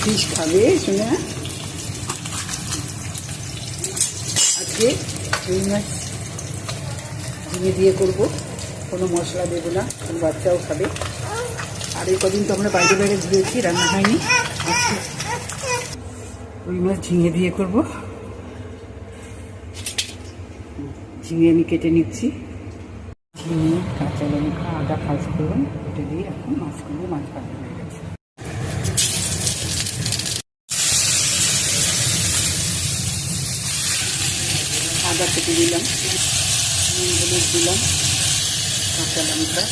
Fish খাবে শুনে। আজকে রুই মাছ ঝিঙে দিয়ে করবো, কোনো মশলা দেবো না, কোনো বাচ্চাও খাবে। আর এই কদিন তো আমরা বাইরে বাইরে ঘুরেছি, রান্না হয়নি। আজকে রুই মাছ ঝিঙে দিয়ে করবো। ঝিঙে আমি কেটে নিচ্ছি। ঝিঙে, কাঁচা লঙ্কা, আদা, পাঁচফোড়ন কেটে দিয়ে এখন মাছগুলো মাছ ভাজা হয়ে গেছে। আদা কেটে দিলাম, নুন হলুদ দিলাম, কাঁচা লঙ্কা,